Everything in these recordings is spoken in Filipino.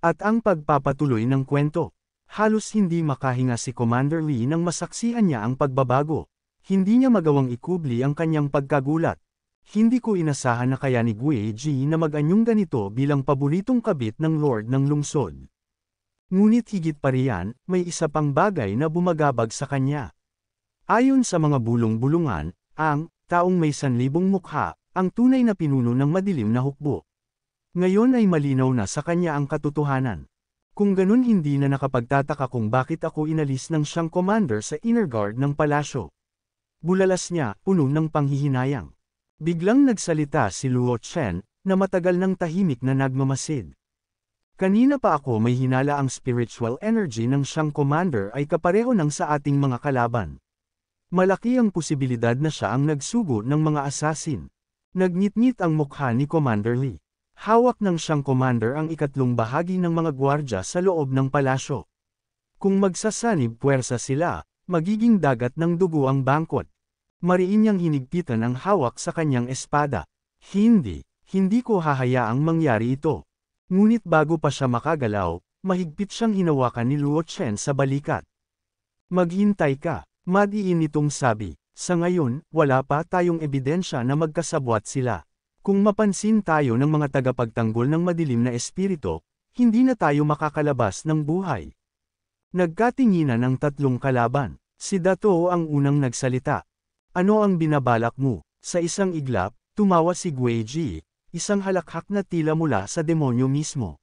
At ang pagpapatuloy ng kwento. Halos hindi makahinga si Commander Lee nang masaksihan niya ang pagbabago. Hindi niya magawang ikubli ang kanyang pagkagulat. Hindi ko inasahan na kaya ni Gui Ji na mag-anyong ganito bilang paboritong kabit ng Lord ng Lungsod. Ngunit higit pa riyan, may isa pang bagay na bumagabag sa kanya. Ayon sa mga bulong-bulungan, ang taong may 1,000 mukha, ang tunay na pinuno ng madilim na hukbo. Ngayon ay malinaw na sa kanya ang katotohanan. Kung ganun hindi na nakapagtataka kung bakit ako inalis ng siyang commander sa inner guard ng palasyo. Bulalas niya, puno ng panghihinayang. Biglang nagsalita si Luo Chen, na matagal nang tahimik na nagmamasid. Kanina pa ako may hinala ang spiritual energy ng siyang commander ay kapareho ng sa ating mga kalaban. Malaki ang posibilidad na siya ang nagsugo ng mga assassin. Nagngit-ngit ang mukha ni Commander Lee. Hawak ng siyang commander ang ikatlong bahagi ng mga gwardya sa loob ng palasyo. Kung magsasanib puwersa sila, magiging dagat ng dugo ang bangkot. Mariin niyang hinigpitan ang hawak sa kanyang espada. Hindi ko hahayaang mangyari ito. Ngunit bago pa siya makagalaw, mahigpit siyang hinawakan ni Luo Chen sa balikat. Maghintay ka. Madiin nitong sabi, sa ngayon, wala pa tayong ebidensya na magkasabwat sila. Kung mapansin tayo ng mga tagapagtanggol ng madilim na espiritu, hindi na tayo makakalabas ng buhay. Nagkatinginan ang tatlong kalaban. Si Dato ang unang nagsalita. Ano ang binabalak mo? Sa isang iglap, tumawa si Gui Ji, isang halakhak na tila mula sa demonyo mismo.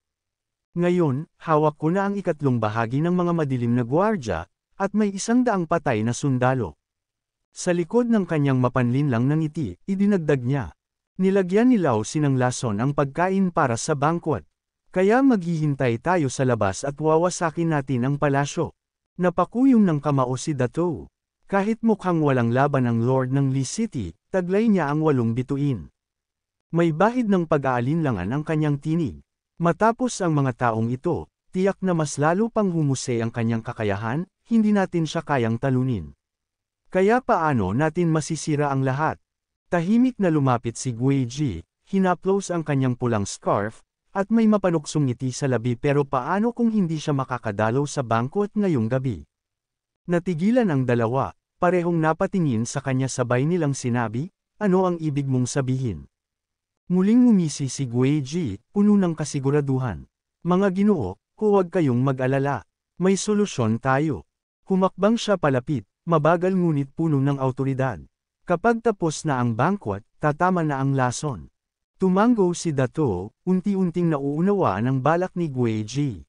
Ngayon, hawak ko na ang ikatlong bahagi ng mga madilim na gwardya, at may 100 patay na sundalo. Sa likod ng kanyang mapanlinlang na ngiti, idinagdag niya. Nilagyan ni Lao ng lason ang pagkain para sa banquet. Kaya maghihintay tayo sa labas at wawasakin natin ang palasyo. Napakuyong ng kamao si Dato. Kahit mukhang walang laban ang Lord ng Lee City, taglay niya ang 8 bituin. May bahid ng pag-aalinlangan ang kanyang tinig. Matapos ang mga taong ito, tiyak na mas lalo pang humusay ang kanyang kakayahan, hindi natin siya kayang talunin. Kaya paano natin masisira ang lahat? Tahimik na lumapit si Gui Ji, hinaplos ang kanyang pulang scarf, at may mapanuksong ngiti sa labi pero paano kung hindi siya makakadalaw sa banquet ngayong gabi? Natigilan ang dalawa, parehong napatingin sa kanya sabay nilang sinabi, ano ang ibig mong sabihin? Muling ngumisi si Gui Ji, puno ng kasiguraduhan. Mga Ginoo, huwag kayong mag-alala. May solusyon tayo. Humakbang siya palapit, mabagal ngunit puno ng awtoridad. Kapag tapos na ang banquet, tatama na ang lason. Tumango si Dato, unti-unting nauunawaan ang balak ni Gui Ji.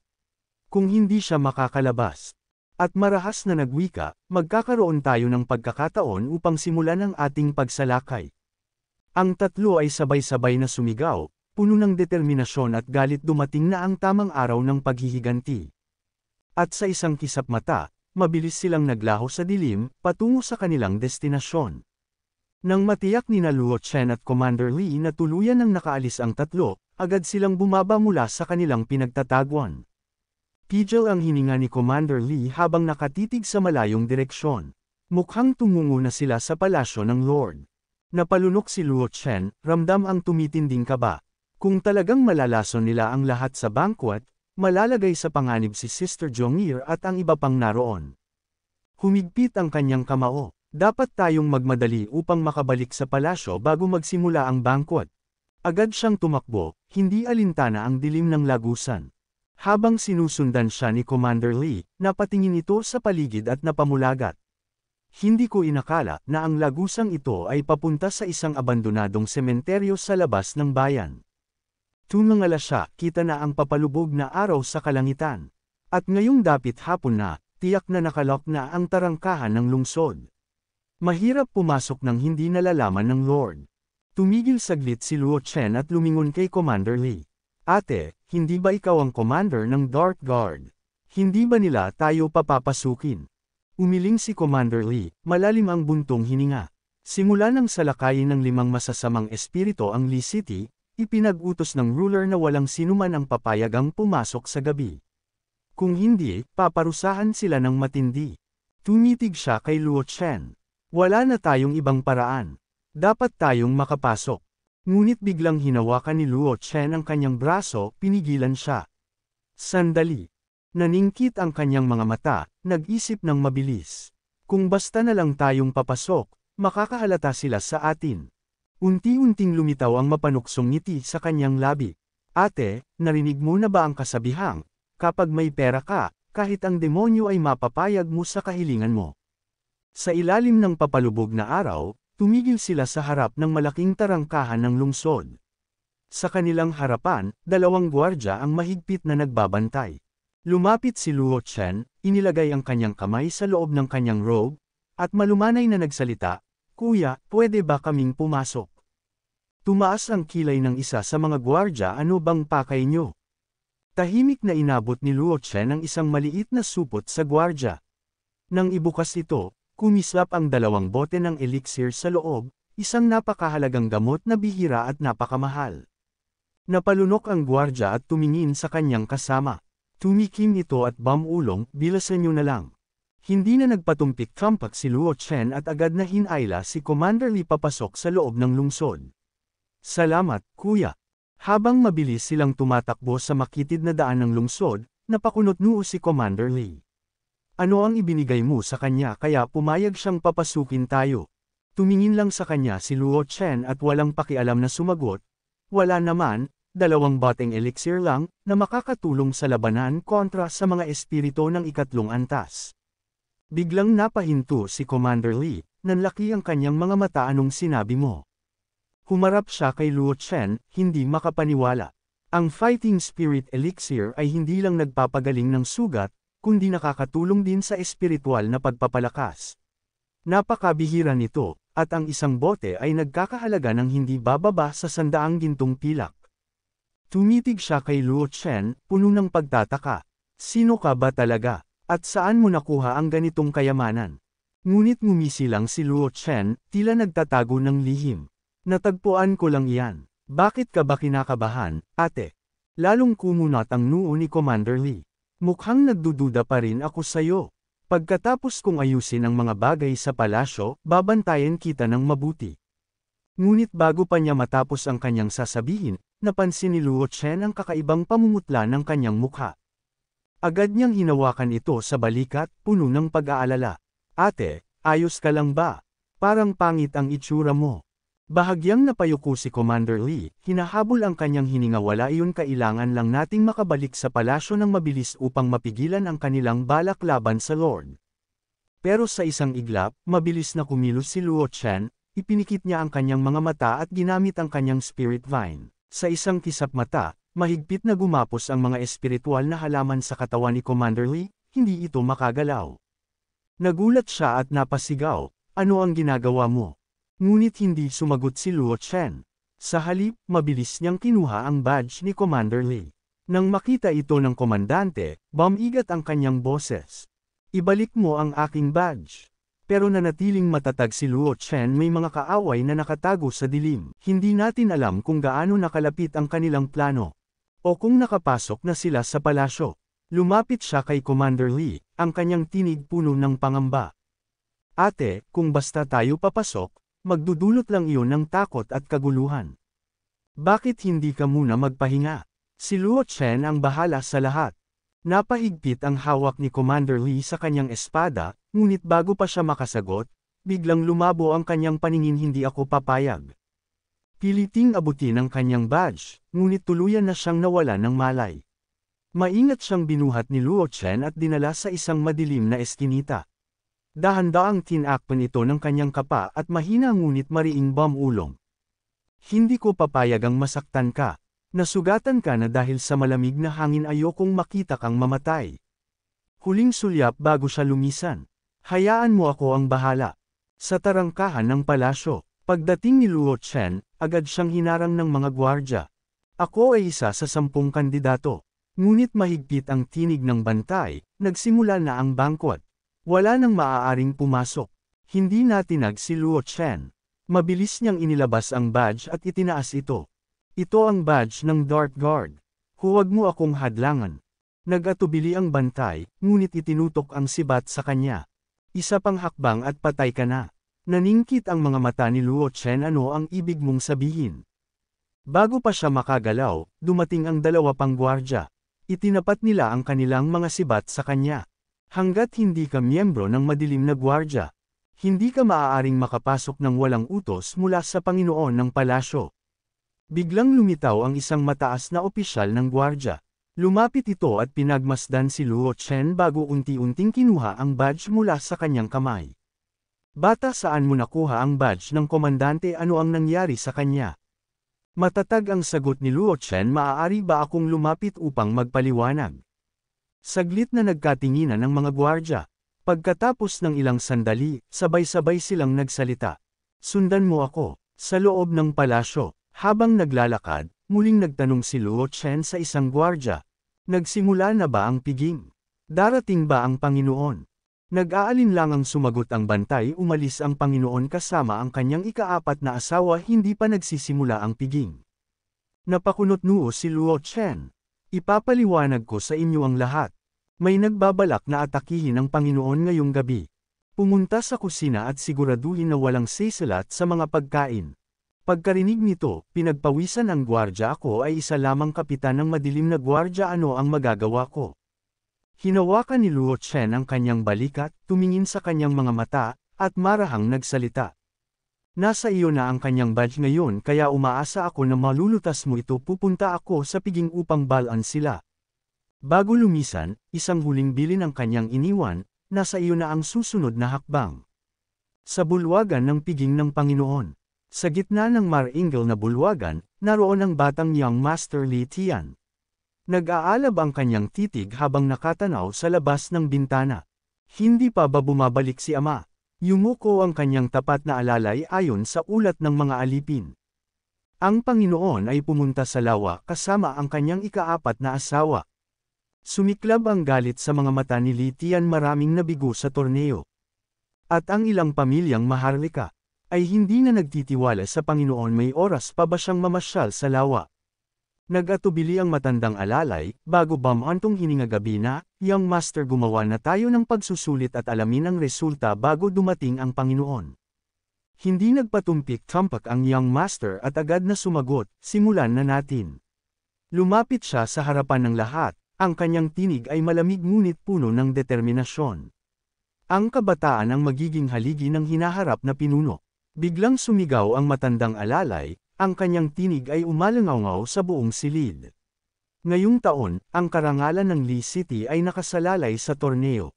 Kung hindi siya makakalabas, at marahas na nagwika, magkakaroon tayo ng pagkakataon upang simulan ang ating pagsalakay. Ang tatlo ay sabay-sabay na sumigaw, puno ng determinasyon at galit dumating na ang tamang araw ng paghihiganti. At sa isang kisap mata, mabilis silang naglaho sa dilim, patungo sa kanilang destinasyon. Nang matiyak ni Luo Chen at Commander Lee na tuluyan ng nakaalis ang tatlo, agad silang bumaba mula sa kanilang pinagtataguan. Pigil ang hininga ni Commander Lee habang nakatitig sa malayong direksyon. Mukhang tumungo na sila sa palasyo ng Lord. Napalunok si Luo Chen, ramdam ang tumitinding kaba. Kung talagang malalason nila ang lahat sa banquet, malalagay sa panganib si Sister Zhongyi at ang iba pang naroon. Humigpit ang kanyang kamao. Dapat tayong magmadali upang makabalik sa palasyo bago magsimula ang banquet. Agad siyang tumakbo, hindi alintana ang dilim ng lagusan. Habang sinusundan siya ni Commander Lee, napatingin ito sa paligid at napamulagat. Hindi ko inakala na ang lagusang ito ay papunta sa isang abandonadong sementeryo sa labas ng bayan. Tumangala siya, kita na ang papalubog na araw sa kalangitan. At ngayong dapit hapon na, tiyak na nakalok na ang tarangkahan ng lungsod. Mahirap pumasok ng hindi nalalaman ng Lord. Tumigil saglit si Luo Chen at lumingon kay Commander Lee. Ate, hindi ba ikaw ang commander ng Dark Guard? Hindi ba nila tayo papapasukin? Umiling si Commander Lee, malalim ang buntong hininga. Simula nang salakayin ng 5 masasamang espiritu ang Lee City, ipinag-utos ng ruler na walang sinuman ang papayagang pumasok sa gabi. Kung hindi, paparusahan sila ng matindi. Tumitig siya kay Luo Chen. Wala na tayong ibang paraan. Dapat tayong makapasok. Ngunit biglang hinawakan ni Luo Chen ang kanyang braso, pinigilan siya. Sandali. Naningkit ang kanyang mga mata, nag-isip ng mabilis. Kung basta na lang tayong papasok, makakahalata sila sa atin. Unti-unting lumitaw ang mapanuksong ngiti sa kanyang labi. Ate, narinig mo na ba ang kasabihang, kapag may pera ka, kahit ang demonyo ay mapapayag mo sa kahilingan mo? Sa ilalim ng papalubog na araw, tumigil sila sa harap ng malaking tarangkahan ng lungsod. Sa kanilang harapan, dalawang gwardya ang mahigpit na nagbabantay. Lumapit si Luo Chen, inilagay ang kanyang kamay sa loob ng kanyang robe, at malumanay na nagsalita, "Kuya, pwede ba kaming pumasok?" Tumaas ang kilay ng isa sa mga gwardya, "Ano bang pakay nyo?" Tahimik na inabot ni Luo Chen ang isang maliit na supot sa gwardya. Nang ibukas ito, kumislap ang dalawang bote ng elixir sa loob, isang napakahalagang gamot na bihira at napakamahal. Napalunok ang gwardya at tumingin sa kanyang kasama. Tumikim ito at bamulong, "Bilasan nyo na lang." Hindi na nagpatumpik-tampak si Luo Chen at agad na hinayla si Commander Lee papasok sa loob ng lungsod. "Salamat, kuya." Habang mabilis silang tumatakbo sa makitid na daan ng lungsod, napakunot-noo si Commander Lee. "Ano ang ibinigay mo sa kanya kaya pumayag siyang papasukin tayo?" Tumingin lang sa kanya si Luo Chen at walang pakialam na sumagot, "Wala naman, 2 boteng elixir lang, na makakatulong sa labanan kontra sa mga espiritu ng ikatlong antas." Biglang napahinto si Commander Lee, nanlaki ang kanyang mga mata. "Anong sinabi mo?" Humarap siya kay Luo Chen, hindi makapaniwala. Ang fighting spirit elixir ay hindi lang nagpapagaling ng sugat, kundi nakakatulong din sa espiritual na pagpapalakas. Napakabihira nito, at ang isang bote ay nagkakahalaga ng hindi bababa sa 100 gintong pilak. Tumitig siya kay Luo Chen, puno ng pagtataka. "Sino ka ba talaga? At saan mo nakuha ang ganitong kayamanan?" Ngunit ngumisi lang si Luo Chen, tila nagtatago ng lihim. "Natagpuan ko lang iyan." "Bakit ka ba kinakabahan, ate?" Lalong kumunat ang noo ni Commander Lee. "Mukhang nagdududa pa rin ako sayo. Pagkatapos kong ayusin ang mga bagay sa palasyo, babantayan kita ng mabuti." Ngunit bago pa niya matapos ang kanyang sasabihin, napansin ni Luo Chen ang kakaibang pamumutla ng kanyang mukha. Agad niyang hinawakan ito sa balikat, puno ng pag-aalala. "Ate, ayos ka lang ba? Parang pangit ang itsura mo." Bahagyang napayuko si Commander Lee, hinahabol ang kanyang hininga. "Wala iyon, kailangan lang nating makabalik sa palasyo ng mabilis upang mapigilan ang kanilang balak laban sa Lord." Pero sa isang iglap, mabilis na kumilos si Luo Chen, ipinikit niya ang kanyang mga mata at ginamit ang kanyang spirit vine. Sa isang kisap mata, mahigpit na gumapos ang mga espiritual na halaman sa katawan ni Commander Lee, hindi ito makagalaw. Nagulat siya at napasigaw, "Ano ang ginagawa mo?" Ngunit hindi sumagot si Luo Chen. Sa halip, mabilis niyang kinuha ang badge ni Commander Lee. Nang makita ito ng komandante, bumigat ang kanyang boses. "Ibalik mo ang aking badge." Pero nanatiling matatag si Luo Chen. May mga kaaway na nakatago sa dilim. Hindi natin alam kung gaano nakalapit ang kanilang plano. O kung nakapasok na sila sa palasyo. Lumapit siya kay Commander Lee, ang kanyang tinig puno ng pangamba. "Ate, kung basta tayo papasok, magdudulot lang iyon ng takot at kaguluhan. Bakit hindi ka muna magpahinga? Si Luo Chen ang bahala sa lahat." Napahigpit ang hawak ni Commander Lee sa kanyang espada, ngunit bago pa siya makasagot, biglang lumabo ang kanyang paningin. "Hindi ako papayag." Piliting abutin ang kanyang badge, ngunit tuluyan na siyang nawala ng malay. Maingat siyang binuhat ni Luo Chen at dinala sa isang madilim na eskinita. Dahan-daang tinakpan ito ng kanyang kapa at mahina ngunit mariing bamulong. "Hindi ko papayag ang masaktan ka. Nasugatan ka na dahil sa malamig na hangin. Ayokong makita kang mamatay." Huling sulyap bago siya lumisan. "Hayaan mo ako ang bahala." Sa tarangkahan ng palasyo, pagdating ni Luo Chen, agad siyang hinarang ng mga gwardya. "Ako ay isa sa 10 kandidato." Ngunit mahigpit ang tinig ng bantay, nagsimula na ang bangkwat. Wala nang maaaring pumasok. Hindi natinag si Luo Chen. Mabilis niyang inilabas ang badge at itinaas ito. "Ito ang badge ng Dark Guard. Huwag mo akong hadlangan." Nag-atubili ang bantay, ngunit itinutok ang sibat sa kanya. "Isa pang hakbang at patay ka na." Naningkit ang mga mata ni Luo Chen. "Ano ang ibig mong sabihin?" Bago pa siya makagalaw, dumating ang 2 pang gwardya. Itinapat nila ang kanilang mga sibat sa kanya. Hanggat hindi ka miyembro ng madilim na gwardya, hindi ka maaaring makapasok ng walang utos mula sa Panginoon ng palasyo. Biglang lumitaw ang isang mataas na opisyal ng gwardya. Lumapit ito at pinagmasdan si Luo Chen bago unti-unting kinuha ang badge mula sa kanyang kamay. Bata, saan mo nakuha ang badge ng komandante? Ano ang nangyari sa kanya? Matatag ang sagot ni Luo Chen. Maaari ba akong lumapit upang magpaliwanag? Saglit na nagkatinginan ng mga gwardya. Pagkatapos ng ilang sandali, sabay-sabay silang nagsalita. Sundan mo ako. Sa loob ng palasyo, habang naglalakad, muling nagtanong si Luo Chen sa isang gwardya. Nagsimula na ba ang piging? Darating ba ang Panginoon? Nag-aalinlangang sumagot ang bantay. Umalis ang Panginoon kasama ang kanyang ika-4 na asawa. Hindi pa nagsisimula ang piging. Napakunot-noo si Luo Chen. Ipapaliwanag ko sa inyo ang lahat. May nagbabalak na atakihin ang Panginoon ngayong gabi. Pumunta sa kusina at siguraduhin na walang sesalat sa mga pagkain. Pagkarinig nito, pinagpawisan ang gwardya. Ako ay isa lamang kapitan ng madilim na gwardya. Ano ang magagawa ko? Hinawakan ni Luo Chen ang kanyang balikat, tumingin sa kanyang mga mata, at marahang nagsalita. Nasa iyo na ang kanyang badge ngayon, kaya umaasa ako na malulutas mo ito. Pupunta ako sa piging upang balaan sila. Bago lumisan, isang huling bilin ang kanyang iniwan. Nasa iyo na ang susunod na hakbang. Sa bulwagan ng piging ng Panginoon. Sa gitna ng maringal na bulwagan, naroon ang batang young Master Li Tian. Nag-aalab ang kanyang titig habang nakatanaw sa labas ng bintana. Hindi pa ba bumabalik si ama? Yumuko ang kanyang tapat na alalay ayon sa ulat ng mga alipin. Ang Panginoon ay pumunta sa lawa kasama ang kanyang ika-4 na asawa. Sumiklab ang galit sa mga mata ni Li Tian. Maraming nabigo sa torneo. At ang ilang pamilyang maharlika ay hindi na nagtitiwala sa Panginoon. May oras pa ba siyang mamasyal sa lawa? Nag-atubili ang matandang alalay. Bago bamantong hininga gabi na, young master, gumawa na tayo ng pagsusulit at alamin ang resulta bago dumating ang Panginoon. Hindi nagpatumpik-tampak ang young master at agad na sumagot, simulan na natin. Lumapit siya sa harapan ng lahat. Ang kanyang tinig ay malamig ngunit puno ng determinasyon. Ang kabataan ang magiging haligi ng hinaharap na pinuno. Biglang sumigaw ang matandang alalay. Ang kanyang tinig ay umalangaw sa buong silid. Ngayong taon, ang karangalan ng Li City ay nakasalalay sa torneo.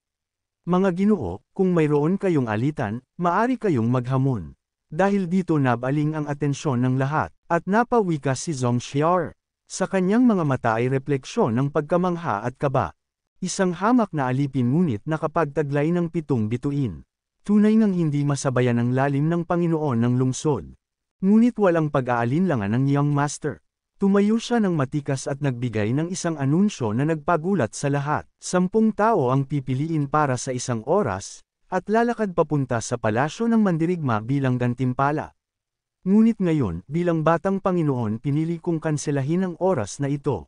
Mga ginoo, kung mayroon kayong alitan, maari kayong maghamon. Dahil dito nabaling ang atensyon ng lahat, at napawika si Zhong Xiao. Sa kanyang mga mata ay refleksyon ng pagkamangha at kaba. Isang hamak na alipin ngunit nakapagtaglay ng 7 bituin. Tunay ngang hindi masabayan ang lalim ng Panginoon ng lungsod. Ngunit walang pag-aalinlangan ng young master. Tumayo siya ng matikas at nagbigay ng isang anunsyo na nagpagulat sa lahat. 10 tao ang pipiliin para sa isang oras, at lalakad papunta sa palasyo ng mandirigma bilang gantimpala. Ngunit ngayon, bilang batang Panginoon, pinili kong kanselahin ang oras na ito.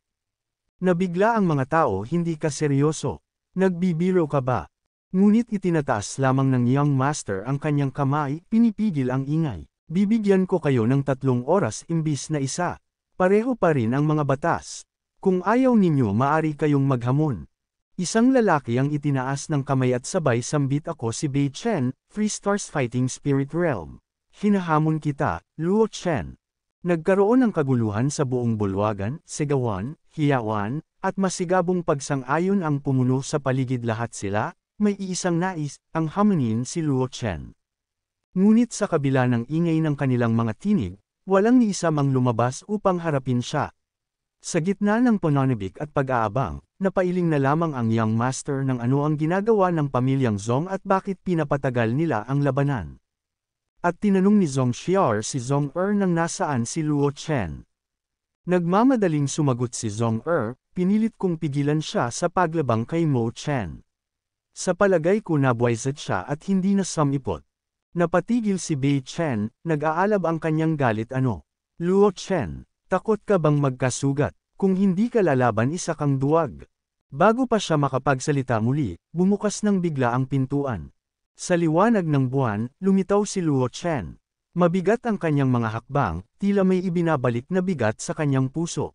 Nabigla ang mga tao. Hindi ka seryoso. Nagbibiro ka ba? Ngunit itinataas lamang ng young master ang kanyang kamay. Pinipigil ang ingay. Bibigyan ko kayo ng 3 oras imbis na 1. Pareho pa rin ang mga batas. Kung ayaw ninyo, maari kayong maghamon. Isang lalaki ang itinaas ng kamay at sabay sambit. Ako si Bei Chen, Free Stars Fighting Spirit Realm. Hinahamon kita, Luo Chen. Nagkaroon ng kaguluhan sa buong bulwagan, sigawan, hiyawan, at masigabong pagsang-ayon ang pumuno sa paligid. Lahat sila, may iisang nais, ang hamunin si Luo Chen. Ngunit sa kabila ng ingay ng kanilang mga tinig, walang ni isa mang lumabas upang harapin siya. Sa gitna ng pananabik at pag-aabang, napailing na lamang ang young master ng ano ang ginagawa ng pamilyang Zhong at bakit pinapatagal nila ang labanan. At tinanong ni Zhong Xiao si Zhong nang nasaan si Luo Chen. Nagmamadaling sumagot si Zhong pinilit kong pigilan siya sa paglabang kay Mo Chen. Sa palagay ko nabuwayzat siya at hindi na sumipot. Napatigil si Bei Chen, nag-aalab ang kanyang galit. Ano? Luo Chen, takot ka bang magkasugat? Kung hindi ka lalaban, isa kang duwag. Bago pa siya makapagsalita muli, bumukas ng bigla ang pintuan. Sa liwanag ng buwan, lumitaw si Luo Chen. Mabigat ang kanyang mga hakbang, tila may ibinabalik na bigat sa kanyang puso.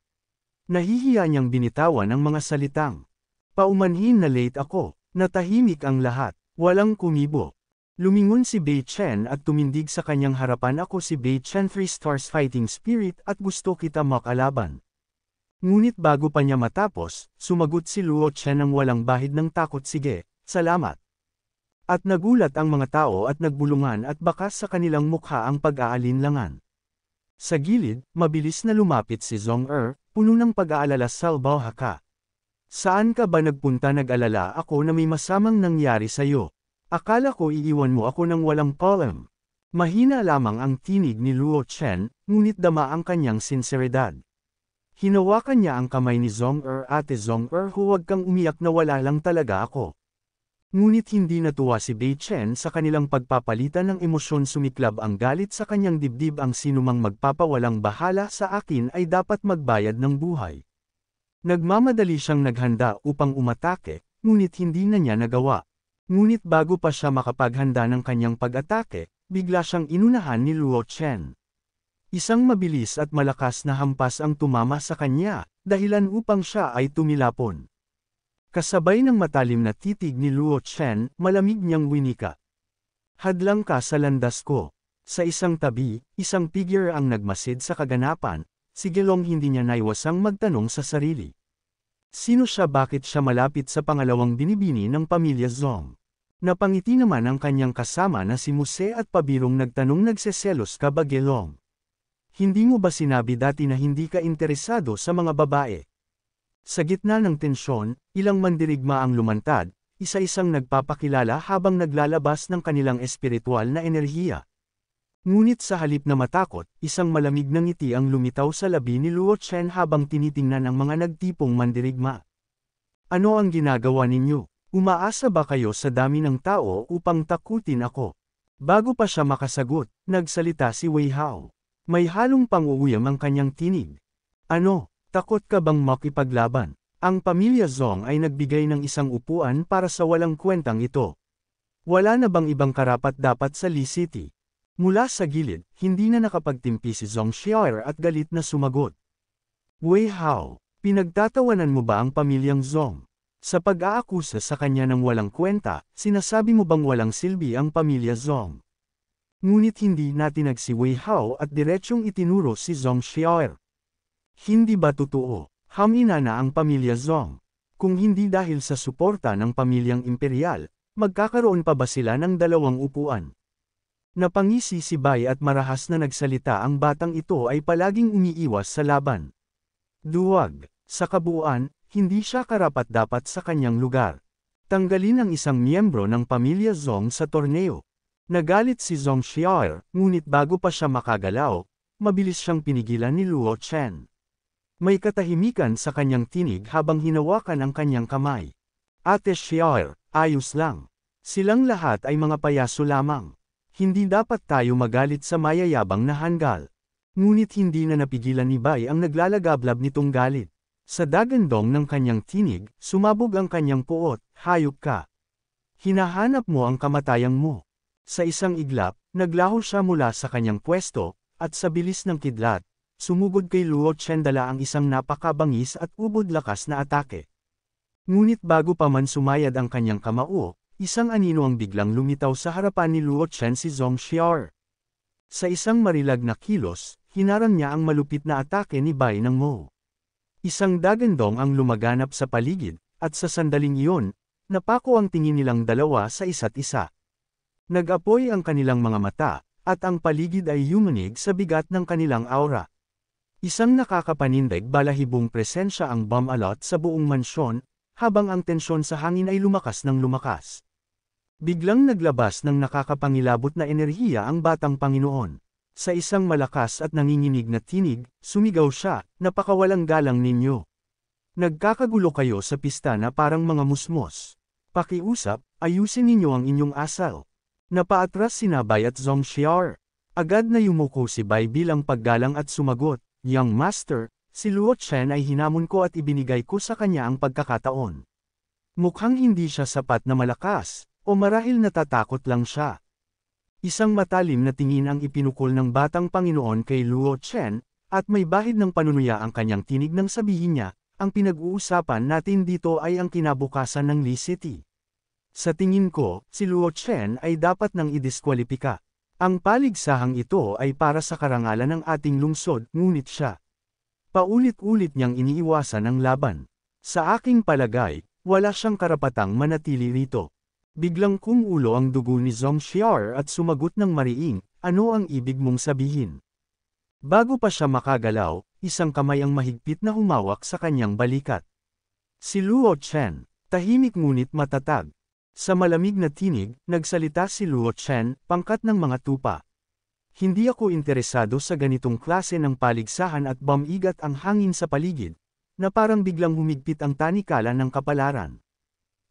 Nahihiya niyang binitawan ang mga salitang. Paumanhin na late ako, natahimik ang lahat, walang kumibo. Lumingon si Bei Chen at tumindig sa kanyang harapan. Ako si Bei Chen, 3 stars fighting spirit at gusto kita makalaban. Ngunit bago pa niya matapos, sumagot si Luo Chen ng walang bahid ng takot. Sige, salamat. At nagulat ang mga tao at nagbulungan at bakas sa kanilang mukha ang pag-aalinlangan. Sa gilid, mabilis na lumapit si Zhong puno ng pag-aalala. Salbaw ka. Saan ka ba nagpunta? Nag-alala ako na may masamang nangyari sa'yo. Akala ko iiwan mo ako ng walang palem. Mahina lamang ang tinig ni Luo Chen, ngunit dama ang kanyang sinseridad. Hinawakan niya ang kamay ni Zhong Ate Zhong huwag kang umiyak na wala lang talaga ako. Ngunit hindi natuwa si Bei Chen sa kanilang pagpapalitan ng emosyon. Sumiklab ang galit sa kanyang dibdib. Ang sinumang magpapawalang bahala sa akin ay dapat magbayad ng buhay. Nagmamadali siyang naghanda upang umatake, ngunit hindi na niya nagawa. Ngunit bago pa siya makapaghanda ng kanyang pag-atake, bigla siyang inunahan ni Luo Chen. Isang mabilis at malakas na hampas ang tumama sa kanya, dahilan upang siya ay tumilapon. Kasabay ng matalim na titig ni Luo Chen, malamig niyang winika. Hadlang ka sa landas ko. Sa isang tabi, isang figure ang nagmasid sa kaganapan. Si Gelong hindi niya naiwasang magtanong sa sarili. Sino siya? Bakit siya malapit sa pangalawang binibini ng pamilya Zhong? Napangiti naman ang kanyang kasama na si Muse at pabirong nagtanong. Nagseselos ka ba, Gelong? Hindi mo ba sinabi dati na hindi ka interesado sa mga babae? Sa gitna ng tensyon, ilang mandirigma ang lumantad, isa-isang nagpapakilala habang naglalabas ng kanilang espiritual na enerhiya. Ngunit sa halip na matakot, isang malamig na ngiti ang lumitaw sa labi ni Luo Chen habang tinitingnan ang mga nagtipong mandirigma. Ano ang ginagawa ninyo? Umaasa ba kayo sa dami ng tao upang takutin ako? Bago pa siya makasagot, nagsalita si Wei Hao. May halong pang-uuyam ang kanyang tinig. Ano, takot ka bang makipaglaban? Ang pamilya Zhong ay nagbigay ng isang upuan para sa walang kwentang ito. Wala na bang ibang karapat-dapat sa Li City? Mula sa gilid, hindi na nakapagtimpi si Zhong Xiaoer at galit na sumagot. Wei Hao, pinagtatawanan mo ba ang pamilyang Zhong? Sa pag-aakusa sa kanya ng walang kwenta, sinasabi mo bang walang silbi ang pamilya Zhong? Ngunit hindi natinag si Wei Hao at diretsyong itinuro si Zhong Xiaoer. Hindi ba totoo? Hamina na ang pamilya Zhong. Kung hindi dahil sa suporta ng pamilyang imperial, magkakaroon pa ba sila ng dalawang upuan? Napangisi si Bai at marahas na nagsalita. Ang batang ito ay palaging umiiwas sa laban. Duwag, sa kabuuan, hindi siya karapat-dapat sa kanyang lugar. Tanggalin ang isang miyembro ng pamilya Zhong sa torneo. Nagalit si Zhong Xiaoer, ngunit bago pa siya makagalaw, mabilis siyang pinigilan ni Luo Chen. May katahimikan sa kanyang tinig habang hinawakan ang kanyang kamay. Ate Xiaoer, ayos lang. Silang lahat ay mga payaso lamang. Hindi dapat tayo magalit sa mayayabang na hanggal. Ngunit hindi na napigilan ni Bai ang naglalagablab nitong galit. Sa dagandong ng kanyang tinig, sumabog ang kanyang puot. Hayop ka. Hinahanap mo ang kamatayang mo. Sa isang iglap, naglaho siya mula sa kanyang pwesto, at sa bilis ng kidlat, sumugod kay Luo Chen. Dala ang isang napakabangis at ubod lakas na atake. Ngunit bago pa man sumayad ang kanyang kamao, isang anino ang biglang lumitaw sa harapan ni Luo Chen. Si Zhong Xiaoer. Sa isang marilag na kilos, hinarang niya ang malupit na atake ni Bai ng Mo. Isang dagandong ang lumaganap sa paligid, at sa sandaling iyon, napako ang tingin nilang dalawa sa isa't isa. Nag-apoy ang kanilang mga mata, at ang paligid ay yumanig sa bigat ng kanilang aura. Isang nakakapanindig balahibong presensya ang bumalot sa buong mansyon, habang ang tensyon sa hangin ay lumakas ng lumakas. Biglang naglabas ng nakakapangilabot na enerhiya ang batang Panginoon. Sa isang malakas at nanginginig na tinig, sumigaw siya, napakawalang galang ninyo. Nagkakagulo kayo sa pista na parang mga musmos. Pakiusap, ayusin ninyo ang inyong asal. Napaatras si Bai at Zhong Xiaoer. Agad na yumuko si Bai bilang paggalang at sumagot, Young Master, si Luo Chen ay hinamon ko at ibinigay ko sa kanya ang pagkakataon. Mukhang hindi siya sapat na malakas, o marahil natatakot lang siya. Isang matalim na tingin ang ipinukol ng batang Panginoon kay Luo Chen, At may bahid ng panunuya ang kanyang tinig nang sabihin niya, ang pinag-uusapan natin dito ay ang kinabukasan ng Lee City. Sa tingin ko, si Luo Chen ay dapat nang idiskwalipika. Ang paligsahang ito ay para sa karangalan ng ating lungsod, ngunit siya. Paulit-ulit niyang iniiwasan ang laban. Sa aking palagay, wala siyang karapatang manatili rito. Biglang kumulo ang dugo ni Zhong Xiar at sumagot ng mariing, ano ang ibig mong sabihin? Bago pa siya makagalaw, isang kamay ang mahigpit na humawak sa kanyang balikat. Si Luo Chen, tahimik ngunit matatag. Sa malamig na tinig, nagsalita si Luo Chen, pangkat ng mga tupa. Hindi ako interesado sa ganitong klase ng paligsahan at bamigat ang hangin sa paligid, na parang biglang humigpit ang tanikala ng kapalaran.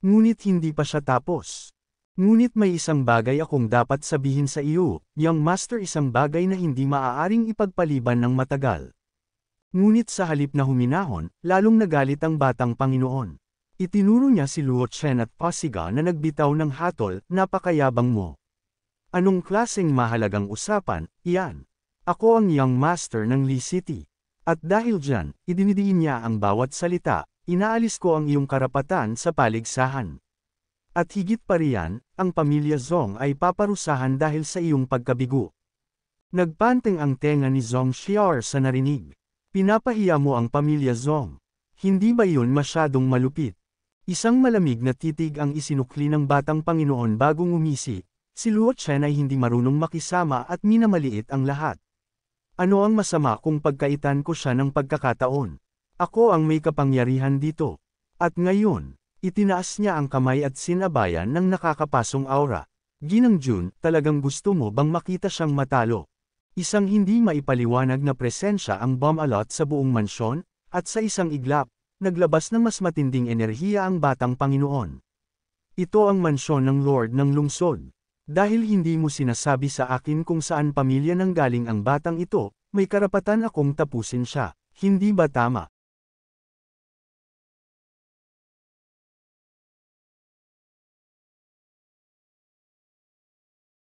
Ngunit hindi pa siya tapos. Ngunit may isang bagay akong dapat sabihin sa iyo, young master, isang bagay na hindi maaaring ipagpaliban ng matagal. Ngunit sa halip na huminahon, lalong nagalit ang batang Panginoon. Itinuro niya si Luo Chen at Pasiga na nagbitaw ng hatol, napakayabang mo. Anong klaseng mahalagang usapan, iyan? Ako ang young master ng Lee City. At dahil dyan, idinidiin niya ang bawat salita, inaalis ko ang iyong karapatan sa paligsahan. At higit pa riyan, ang pamilya Zhong ay paparusahan dahil sa iyong pagkabigo. Nagpanteng ang tenga ni Zhong Xiar sa narinig. Pinapahiya mo ang pamilya Zhong. Hindi ba yun masyadong malupit? Isang malamig na titig ang isinukli ng batang Panginoon bago ngumisi. Si Luo Chen ay hindi marunong makisama at minamaliit ang lahat. Ano ang masama kung pagkaitan ko siya ng pagkakataon? Ako ang may kapangyarihan dito. At ngayon, itinaas niya ang kamay at sinabayan ng nakakapasong aura. Ginang Jun, talagang gusto mo bang makita siyang matalo? Isang hindi maipaliwanag na presensya ang bumalot sa buong mansyon, at sa isang iglap, naglabas ng mas matinding enerhiya ang batang Panginoon. Ito ang mansyon ng Lord ng Lungsod. Dahil hindi mo sinasabi sa akin kung saan pamilya nanggaling ang batang ito, may karapatan akong tapusin siya. Hindi ba tama?